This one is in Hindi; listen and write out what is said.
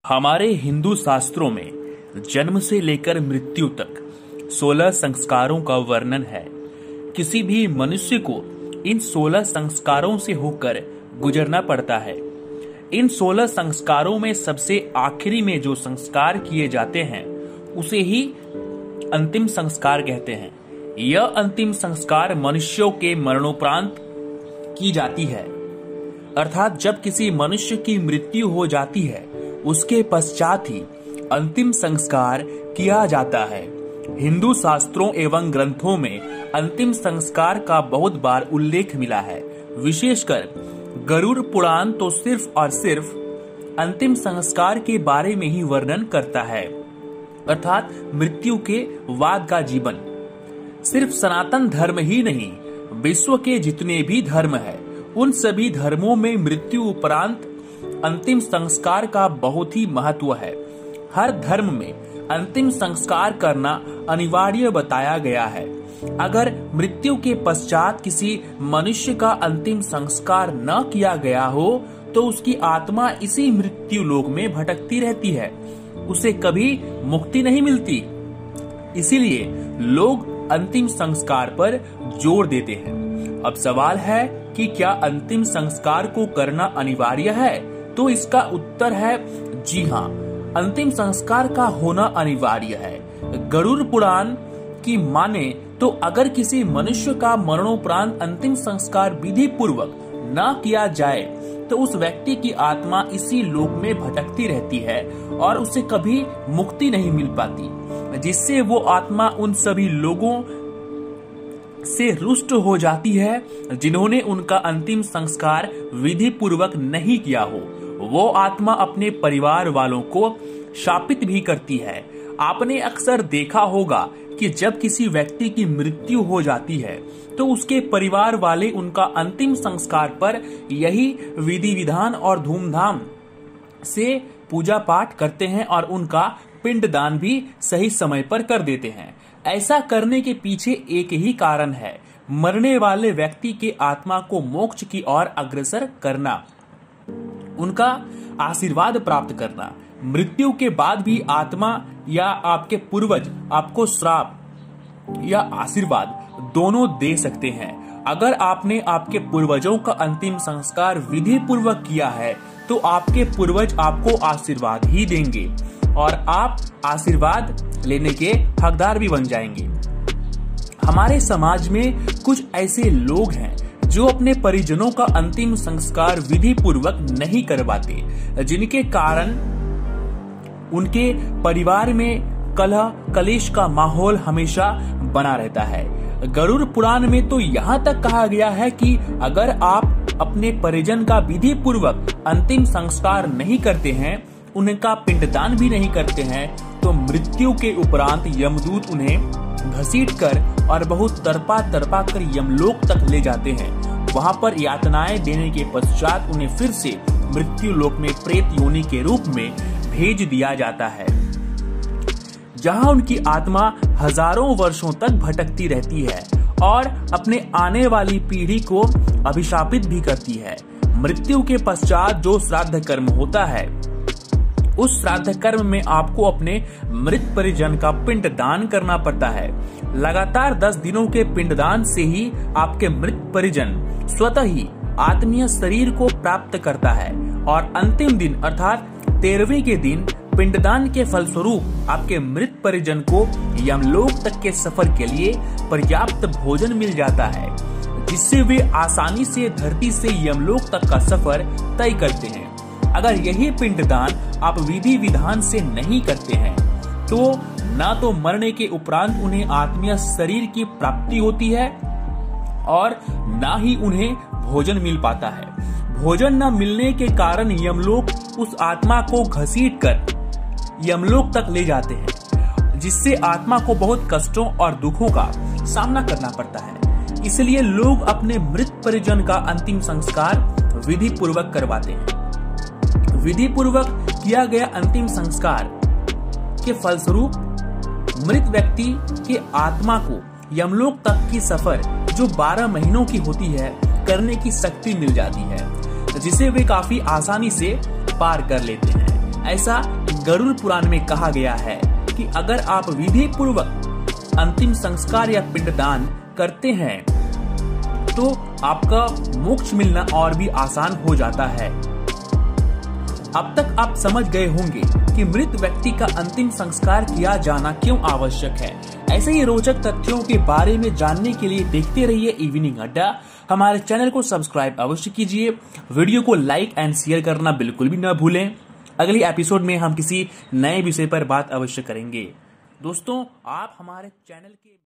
हमारे हिंदू शास्त्रों में जन्म से लेकर मृत्यु तक 16 संस्कारों का वर्णन है। किसी भी मनुष्य को इन 16 संस्कारों से होकर गुजरना पड़ता है। इन 16 संस्कारों में सबसे आखिरी में जो संस्कार किए जाते हैं उसे ही अंतिम संस्कार कहते हैं। यह अंतिम संस्कार मनुष्यों के मरणोपरांत की जाती है, अर्थात जब किसी मनुष्य की मृत्यु हो जाती है उसके पश्चात ही अंतिम संस्कार किया जाता है। हिंदू शास्त्रों एवं ग्रंथों में अंतिम संस्कार का बहुत बार उल्लेख मिला है। विशेषकर गरुड़ पुराण तो सिर्फ और सिर्फ अंतिम संस्कार के बारे में ही वर्णन करता है, अर्थात मृत्यु के बाद का जीवन। सिर्फ सनातन धर्म ही नहीं, विश्व के जितने भी धर्म है उन सभी धर्मों में मृत्यु उपरांत अंतिम संस्कार का बहुत ही महत्व है। हर धर्म में अंतिम संस्कार करना अनिवार्य बताया गया है। अगर मृत्यु के पश्चात किसी मनुष्य का अंतिम संस्कार न किया गया हो तो उसकी आत्मा इसी मृत्यु लोक में भटकती रहती है, उसे कभी मुक्ति नहीं मिलती। इसीलिए लोग अंतिम संस्कार पर जोर देते हैं। अब सवाल है कि क्या अंतिम संस्कार को करना अनिवार्य है? तो इसका उत्तर है जी हाँ, अंतिम संस्कार का होना अनिवार्य है। गरुड़ पुराण की माने तो अगर किसी मनुष्य का मरणोपरांत अंतिम संस्कार विधि पूर्वक न किया जाए तो उस व्यक्ति की आत्मा इसी लोक में भटकती रहती है और उसे कभी मुक्ति नहीं मिल पाती, जिससे वो आत्मा उन सभी लोगों से रुष्ट हो जाती है जिन्होंने उनका अंतिम संस्कार विधि पूर्वक नहीं किया हो। वो आत्मा अपने परिवार वालों को शापित भी करती है। आपने अक्सर देखा होगा कि जब किसी व्यक्ति की मृत्यु हो जाती है तो उसके परिवार वाले उनका अंतिम संस्कार पर यही विधि विधान और धूमधाम से पूजा पाठ करते हैं और उनका पिंडदान भी सही समय पर कर देते हैं। ऐसा करने के पीछे एक ही कारण है, मरने वाले व्यक्ति के आत्मा को मोक्ष की ओर अग्रसर करना, उनका आशीर्वाद प्राप्त करना। मृत्यु के बाद भी आत्मा या आपके पूर्वज आपको श्राप या आशीर्वाद दोनों दे सकते हैं। अगर आपने आपके पूर्वजों का अंतिम संस्कार विधि पूर्वक किया है तो आपके पूर्वज आपको आशीर्वाद ही देंगे और आप आशीर्वाद लेने के हकदार भी बन जाएंगे। हमारे समाज में कुछ ऐसे लोग हैं जो अपने परिजनों का अंतिम संस्कार विधि पूर्वक नहीं करवाते, जिनके कारण उनके परिवार में कलह कलेश का माहौल हमेशा बना रहता है। गरुड़ पुराण में तो यहाँ तक कहा गया है कि अगर आप अपने परिजन का विधि पूर्वक अंतिम संस्कार नहीं करते हैं, उनका पिंडदान भी नहीं करते हैं, तो मृत्यु के उपरांत यमदूत उन्हें घसीट कर और बहुत तड़पा कर यमलोक तक ले जाते हैं। वहां पर यातनाएं देने के पश्चात उन्हें फिर से मृत्यु लोक में प्रेत योनि के रूप में भेज दिया जाता है, जहां उनकी आत्मा हजारों वर्षों तक भटकती रहती है और अपने आने वाली पीढ़ी को अभिशापित भी करती है। मृत्यु के पश्चात जो श्राद्ध कर्म होता है, उस श्राद्ध कर्म में आपको अपने मृत परिजन का पिंड दान करना पड़ता है। लगातार 10 दिनों के पिंडदान से ही आपके मृत परिजन स्वतः ही आत्मीय शरीर को प्राप्त करता है और अंतिम दिन अर्थात 13वें के दिन पिंडदान के फलस्वरूप आपके मृत परिजन को यमलोक तक के सफर के लिए पर्याप्त भोजन मिल जाता है, जिससे वे आसानी से धरती से यमलोक तक का सफर तय करते हैं। अगर यही पिंडदान आप विधि विधान से नहीं करते हैं तो ना तो मरने के उपरांत उन्हें आत्मीय शरीर की प्राप्ति होती है और ना ही उन्हें भोजन मिल पाता है। भोजन न मिलने के कारण यमलोक उस आत्मा को घसीट कर यमलोक तक ले जाते हैं, जिससे आत्मा को बहुत कष्टों और दुखों का सामना करना पड़ता है। इसलिए लोग अपने मृत परिजन का अंतिम संस्कार विधि पूर्वक करवाते हैं। विधि पूर्वक किया गया अंतिम संस्कार के फलस्वरूप मृत व्यक्ति के आत्मा को यमलोक तक की सफर जो 12 महीनों की होती है करने की शक्ति मिल जाती है, जिसे वे काफी आसानी से पार कर लेते हैं। ऐसा गरुड़ पुराण में कहा गया है कि अगर आप विधि पूर्वक अंतिम संस्कार या पिंडदान करते हैं तो आपका मोक्ष मिलना और भी आसान हो जाता है। अब तक आप समझ गए होंगे कि मृत व्यक्ति का अंतिम संस्कार किया जाना क्यों आवश्यक है। ऐसे ही रोचक तथ्यों के बारे में जानने के लिए देखते रहिए इवनिंग अड्डा। हमारे चैनल को सब्सक्राइब अवश्य कीजिए, वीडियो को लाइक एंड शेयर करना बिल्कुल भी न भूलें। अगली एपिसोड में हम किसी नए विषय पर बात अवश्य करेंगे। दोस्तों, आप हमारे चैनल के